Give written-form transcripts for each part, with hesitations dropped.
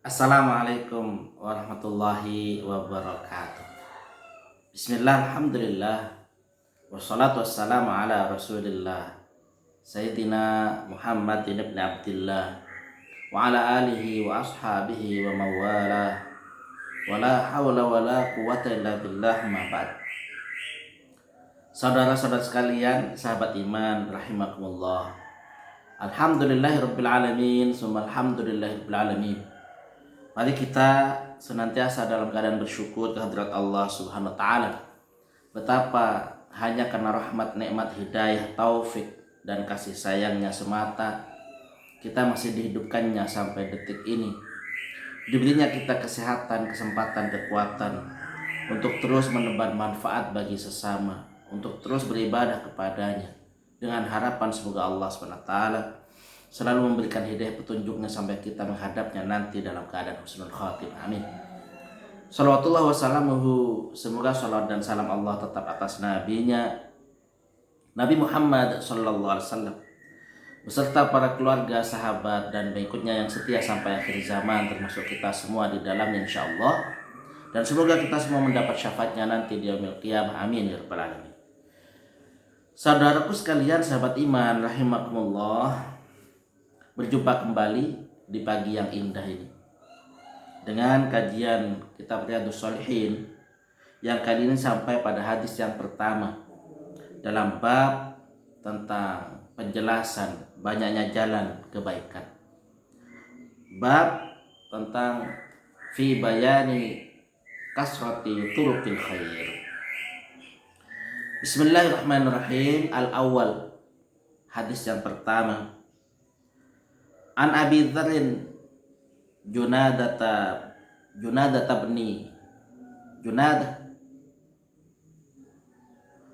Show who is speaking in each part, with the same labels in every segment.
Speaker 1: Assalamualaikum warahmatullahi wabarakatuh. Bismillah, alhamdulillah, wassalatu wassalamu ala rasulillah Sayyidina Muhammad ibn Abdillah wa ala alihi wa ashabihi wa mawalah wa la hawla wa la quwata illa billah ma ba'd. Saudara-saudara sekalian, sahabat iman rahimakumullah. Alhamdulillahirabbil alamin, summa alhamdulillahirabbil alamin. Mari kita senantiasa dalam keadaan bersyukur kehadirat Allah Subhanahu wa taala. Betapa hanya karena rahmat, nikmat, hidayah, taufik dan kasih sayangnya semata kita masih dihidupkannya sampai detik ini. Diberinya kita kesehatan, kesempatan, kekuatan untuk terus menebar manfaat bagi sesama, untuk terus beribadah kepadanya dengan harapan semoga Allah Subhanahu wa taala selalu memberikan hidayah petunjuknya sampai kita menghadapnya nanti dalam keadaan husnul khatimah. Amin. Salawatullah wassalamuhu, semoga salawat dan salam Allah tetap atas nabinya Nabi Muhammad sallallahu alaihi wasallam beserta para keluarga, sahabat dan pengikutnya yang setia sampai akhir zaman, termasuk kita semua di dalamnya insyaallah. Dan semoga kita semua mendapat syafaatnya nanti di yaumil qiyamah. Amin ya rabbal alamin. Saudaraku sekalian, sahabat iman rahimakumullah, berjumpa kembali di pagi yang indah ini dengan kajian kitab Riyadhus Shalihin yang kali ini sampai pada hadis yang pertama dalam bab tentang penjelasan banyaknya jalan kebaikan. Bab tentang fi bayani kasrati turuqil khair. Bismillahirrahmanirrahim. Al-awwal, hadis yang pertama. An Abi Dzarrin Junadata bni Junadah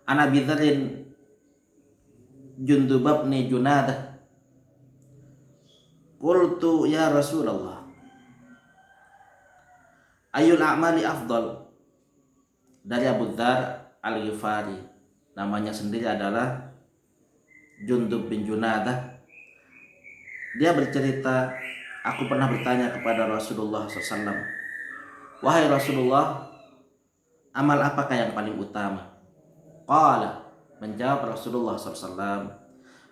Speaker 1: An Abi Dzarrin Jundub bni Junadah qultu ya Rasulullah ayul a'mali afdal. Dari Abu Dzar Al-Ghifari, namanya sendiri adalah Jundub bin Junadah. Dia bercerita, aku pernah bertanya kepada Rasulullah SAW, wahai Rasulullah, amal apakah yang paling utama? Qala, menjawab Rasulullah SAW,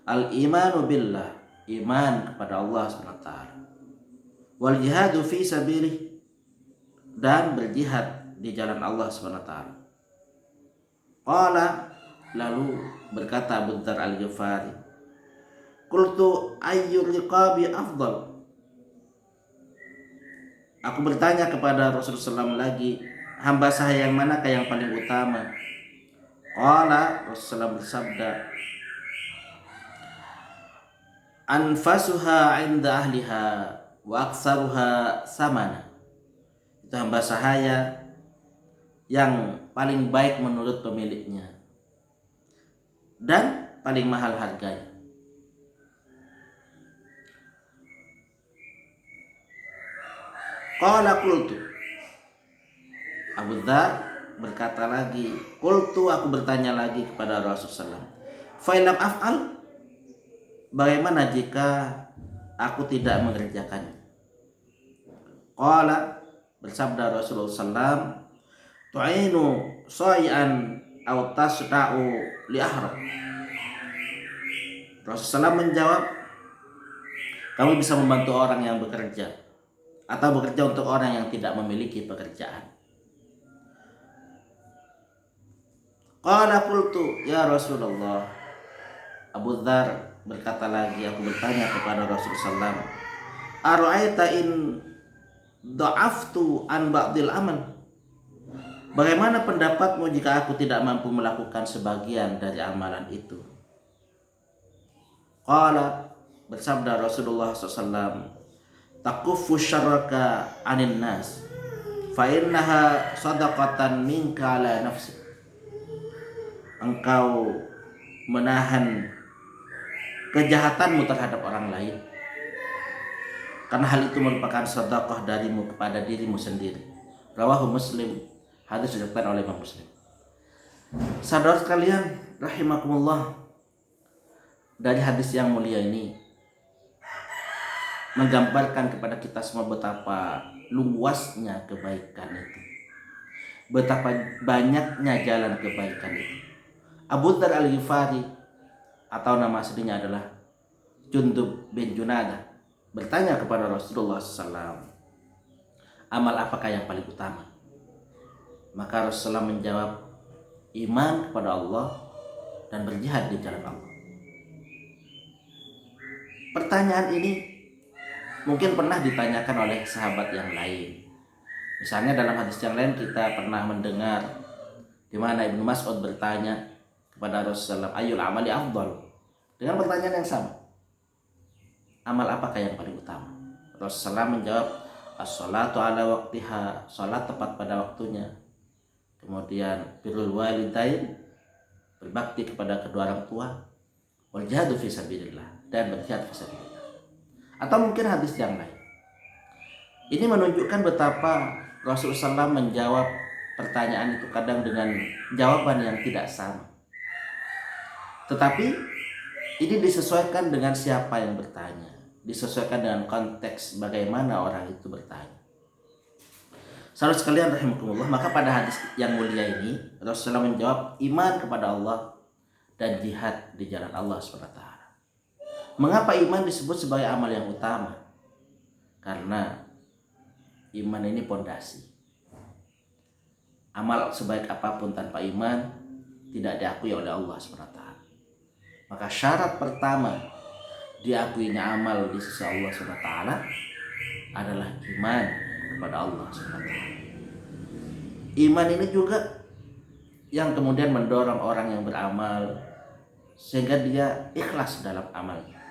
Speaker 1: al-imanu billah, iman kepada Allah SWT, wal jihadu fi sabilih, dan berjihad di jalan Allah SWT. Qala, lalu berkata Abu Dzar Al-Ghifari, qultu ayyur riqabi afdal. Aku bertanya kepada Rasulullah SAW lagi, hamba sahaya yang manakah yang paling utama? Qala, Rasulullah bersabda, anfasuha 'inda ahliha wa aktsaruha samana. Itu hamba sahaya yang paling baik menurut pemiliknya dan paling mahal harganya. Qala qultu, Abu Dzar berkata lagi, qultu, aku bertanya lagi kepada Rasulullah, fa lam af'al, bagaimana jika aku tidak mengerjakannya? Qala, bersabda Rasulullah SAW, tu'inu shay'an aw tasda'u li ahra. Rasulullah menjawab, kamu bisa membantu orang yang bekerja atau bekerja untuk orang yang tidak memiliki pekerjaan. Qala qultu ya Rasulullah, Abu Dzar berkata lagi, aku bertanya kepada Rasulullah SAW, ara'aita in da'aftu an ba'dil amal, bagaimana pendapatmu jika aku tidak mampu melakukan sebagian dari amalan itu? Qala, bersabda Rasulullah SAW, takuffu syarraka anin nas fa innaha sadaqatan minka ala nafsi. Engkau menahan kejahatanmu terhadap orang lain karena hal itu merupakan sedekah darimu kepada dirimu sendiri. Rawahu Muslim, hadis diriwayatkan oleh Imam Muslim. Saudara sekalian rahimakumullah, dari hadis yang mulia ini menggambarkan kepada kita semua betapa luasnya kebaikan itu, betapa banyaknya jalan kebaikan itu. Abu Dzar Al-Ghifari atau nama aslinya adalah Jundub bin Junadah bertanya kepada Rasulullah SAW, amal apakah yang paling utama? Maka Rasulullah menjawab, iman kepada Allah dan berjihad di jalan Allah. Pertanyaan ini mungkin pernah ditanyakan oleh sahabat yang lain. Misalnya dalam hadis yang lain kita pernah mendengar di mana Ibnu Mas'ud bertanya kepada Rasulullah, ayyul amali afdal, dengan pertanyaan yang sama, amal apakah yang paling utama? Rasulullah menjawab, as-salatu ala waqtiha, salat tepat pada waktunya. Kemudian birrul walidain, berbakti kepada kedua orang tua, wal jihadu fi sabilillah, dan berjihad fi sabilillah. Atau mungkin hadis yang lain. Ini menunjukkan betapa Rasulullah SAW menjawab pertanyaan itu kadang dengan jawaban yang tidak sama. Tetapi ini disesuaikan dengan siapa yang bertanya, disesuaikan dengan konteks bagaimana orang itu bertanya. Saudara sekalian rahimakumullah, maka pada hadis yang mulia ini Rasulullah menjawab iman kepada Allah dan jihad di jalan Allah SWT. Mengapa iman disebut sebagai amal yang utama? Karena iman ini pondasi. Amal sebaik apapun tanpa iman tidak diakui oleh Allah SWT. Maka syarat pertama diakuinya amal di sisi Allah SWT adalah iman kepada Allah SWT. Iman ini juga yang kemudian mendorong orang yang beramal sehingga dia ikhlas dalam amalnya.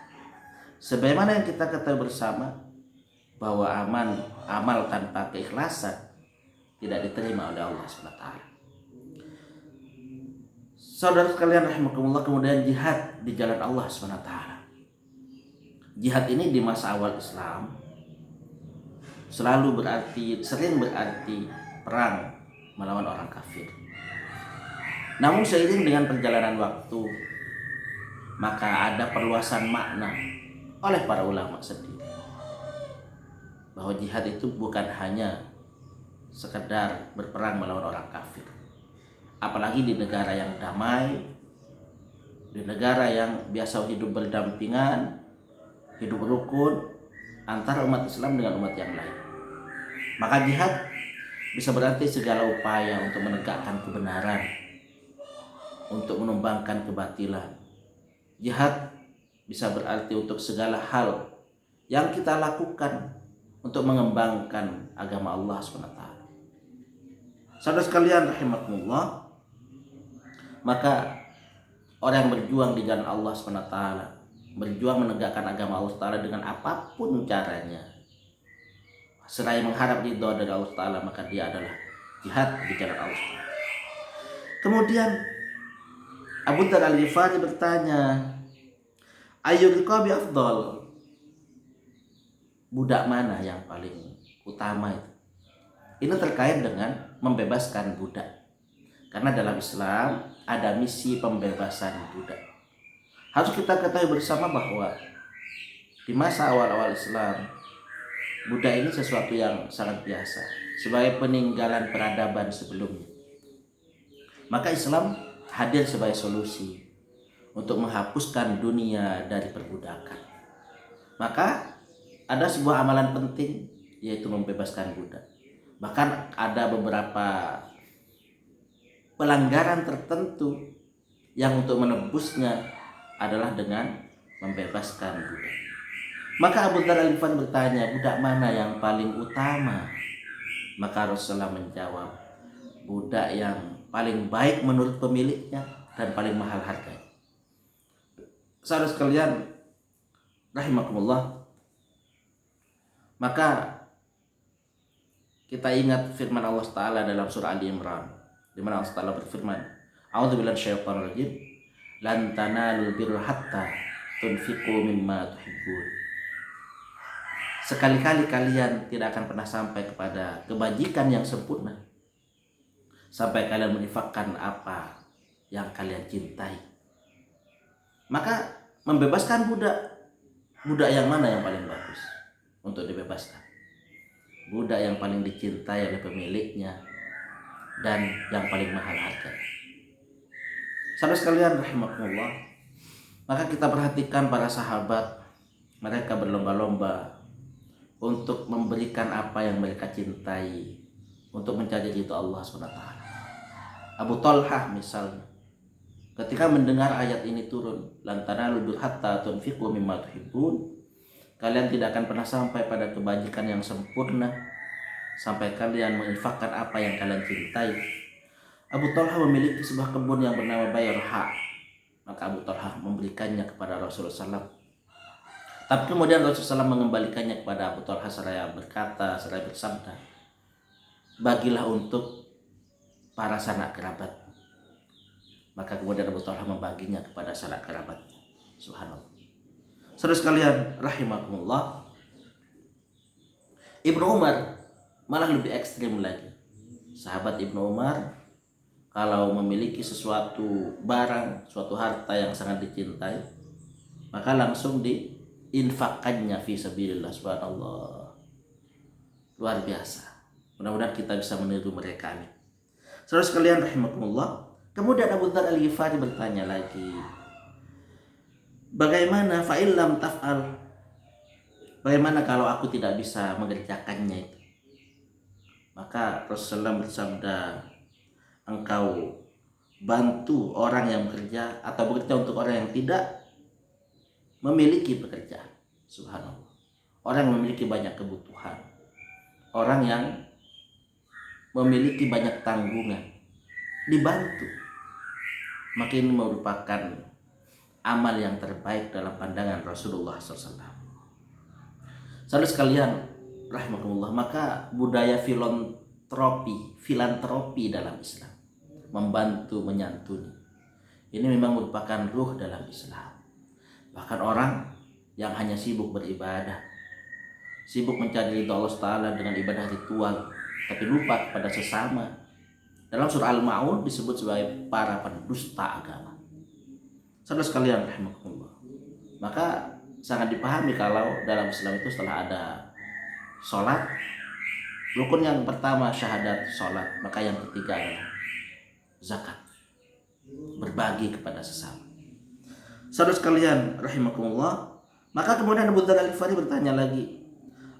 Speaker 1: Sebagaimana yang kita ketahui bersama bahwa amal tanpa keikhlasan tidak diterima oleh Allah SWT. Saudara sekalian rahimakumullah, kemudian jihad di jalan Allah SWT. Jihad ini di masa awal Islam sering berarti perang melawan orang kafir. Namun seiring dengan perjalanan waktu, maka ada perluasan makna oleh para ulama sendiri, bahwa jihad itu bukan hanya sekedar berperang melawan orang kafir. Apalagi di negara yang damai, di negara yang biasa hidup berdampingan, hidup rukun antara umat Islam dengan umat yang lain. Maka jihad bisa berarti segala upaya untuk menegakkan kebenaran, untuk menumbangkan kebatilan. Jihad bisa berarti untuk segala hal yang kita lakukan untuk mengembangkan agama Allah SWT. Saudara sekalian rahimakumullah, maka orang yang berjuang di jalan Allah SWT, berjuang menegakkan agama Allah SWT dengan apapun caranya, selain mengharap ridho dari Allah SWT, maka dia adalah jihad di jalan Allah SWT. Kemudian Abu Dzar Al-Ghifari bertanya, ayyul riqabi afdal, budak mana yang paling utama itu? Ini terkait dengan membebaskan budak. Karena dalam Islam ada misi pembebasan budak. Harus kita ketahui bersama bahwa di masa awal-awal Islam, budak ini sesuatu yang sangat biasa, sebagai peninggalan peradaban sebelumnya. Maka Islam hadir sebagai solusi untuk menghapuskan dunia dari perbudakan. Maka ada sebuah amalan penting, yaitu membebaskan budak. Bahkan ada beberapa pelanggaran tertentu yang untuk menebusnya adalah dengan membebaskan budak. Maka Abu Dzar Al-Ghifari bertanya, budak mana yang paling utama? Maka Rasulullah menjawab, budak yang paling baik menurut pemiliknya dan paling mahal harganya. Saudara sekalian rahimakumullah, maka kita ingat firman Allah Ta'ala dalam surah Ali Imran, di mana Allah Ta'ala berfirman, a'udzubillahi minasyaitonir rajim, lan tanalul birra hatta tunfiqu mimma tuhibbun. Sekali-kali kalian tidak akan pernah sampai kepada kebajikan yang sempurna sampai kalian menginfakkan apa yang kalian cintai. Maka membebaskan budak yang mana yang paling bagus? untuk dibebaskan. Budak yang paling dicintai oleh pemiliknya dan yang paling mahal harganya. Saudara sekalian rahimakumullah, maka kita perhatikan para sahabat, mereka berlomba-lomba untuk memberikan apa yang mereka cintai untuk mencari ridho Allah SWT. Abu Talhah misalnya, ketika mendengar ayat ini turun, lan tanalu hatta tunfiqu mimma tuhibbun, kalian tidak akan pernah sampai pada kebajikan yang sempurna sampai kalian menginfakkan apa yang kalian cintai. Abu Talhah memiliki sebuah kebun yang bernama Bayarha. Maka Abu Talhah memberikannya kepada Rasulullah SAW. Tapi kemudian Rasulullah SAW mengembalikannya kepada Abu Talhah seraya berkata, seraya bersabda, bagilah untuk para sanak kerabat. Maka kemudian Abu Talhah membaginya kepada sanak kerabatnya. Subhanallah. Saudara sekalian rahimakumullah, Ibnu Umar malah lebih ekstrim lagi. Sahabat Ibnu Umar kalau memiliki sesuatu barang, suatu harta yang sangat dicintai, maka langsung diinfakkannya fi sabilillah. Subhanallah, luar biasa. Mudah-mudahan kita bisa meniru mereka. Amin. Saudara sekalian rahimakumullah, kemudian Abu Dzar Al-Ghifari bertanya lagi, bagaimana fa'ilam taf'al? Bagaimana kalau aku tidak bisa mengerjakannya itu? Maka Rasulullah bersabda, engkau bantu orang yang bekerja atau bekerja untuk orang yang tidak memiliki pekerjaan. Subhanallah. Orang yang memiliki banyak kebutuhan, orang yang memiliki banyak tanggungan, dibantu. Maka ini merupakan amal yang terbaik dalam pandangan Rasulullah SAW. Saudara sekalian rahimakumullah, maka budaya filantropi dalam Islam, membantu, menyantuni, ini memang merupakan ruh dalam Islam. Bahkan orang yang hanya sibuk beribadah, sibuk mencari ridha Allah Ta'ala dengan ibadah ritual, tapi lupa kepada sesama, dalam surah Al-Ma'un disebut sebagai para pendusta agama. Saudara sekalian rahimakumullah, maka sangat dipahami kalau dalam Islam itu setelah ada sholat, rukun yang pertama syahadat sholat, maka yang ketiga adalah zakat, berbagi kepada sesama. Saudara sekalian rahimakumullah, maka kemudian Abu Dzar Al-Ghifari bertanya lagi,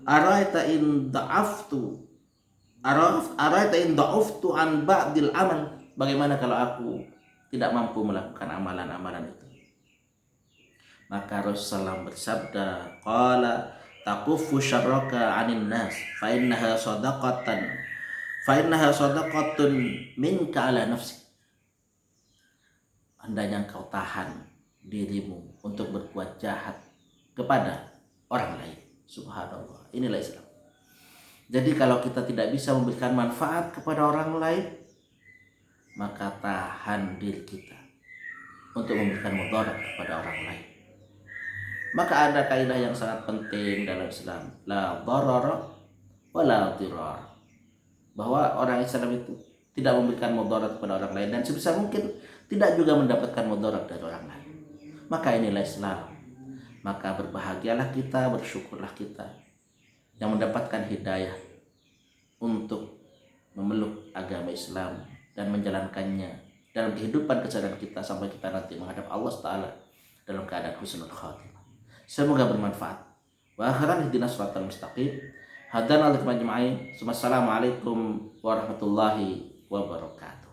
Speaker 1: araita in da'uftu an ba'dil amal, bagaimana kalau aku tidak mampu melakukan amalan-amalan itu? Maka Rasulullah bersabda, qala takufu syarraka 'anil nas fa innaha sadaqatun minka ala nafsi. Hendaknya engkau tahan dirimu untuk berbuat jahat kepada orang lain. Subhanallah, inilah Islam. Jadi kalau kita tidak bisa memberikan manfaat kepada orang lain, maka tahan diri kita untuk memberikan mudarat kepada orang lain. Maka ada kaidah yang sangat penting dalam Islam, la darara wa la dirar, bahwa orang Islam itu tidak memberikan mudarat kepada orang lain dan sebisa mungkin tidak juga mendapatkan mudarat dari orang lain. Maka inilah Islam. Maka berbahagialah kita, bersyukurlah kita yang mendapatkan hidayah untuk memeluk agama Islam dan menjalankannya dalam kehidupan keseharian kita sampai kita nanti menghadap Allah Ta'ala dalam keadaan husnul khatimah. Semoga bermanfaat. Wa akhiran ihdinas shiratal mustaqim. Hadana lakum ajma'in. Wassalamualaikum warahmatullahi wabarakatuh.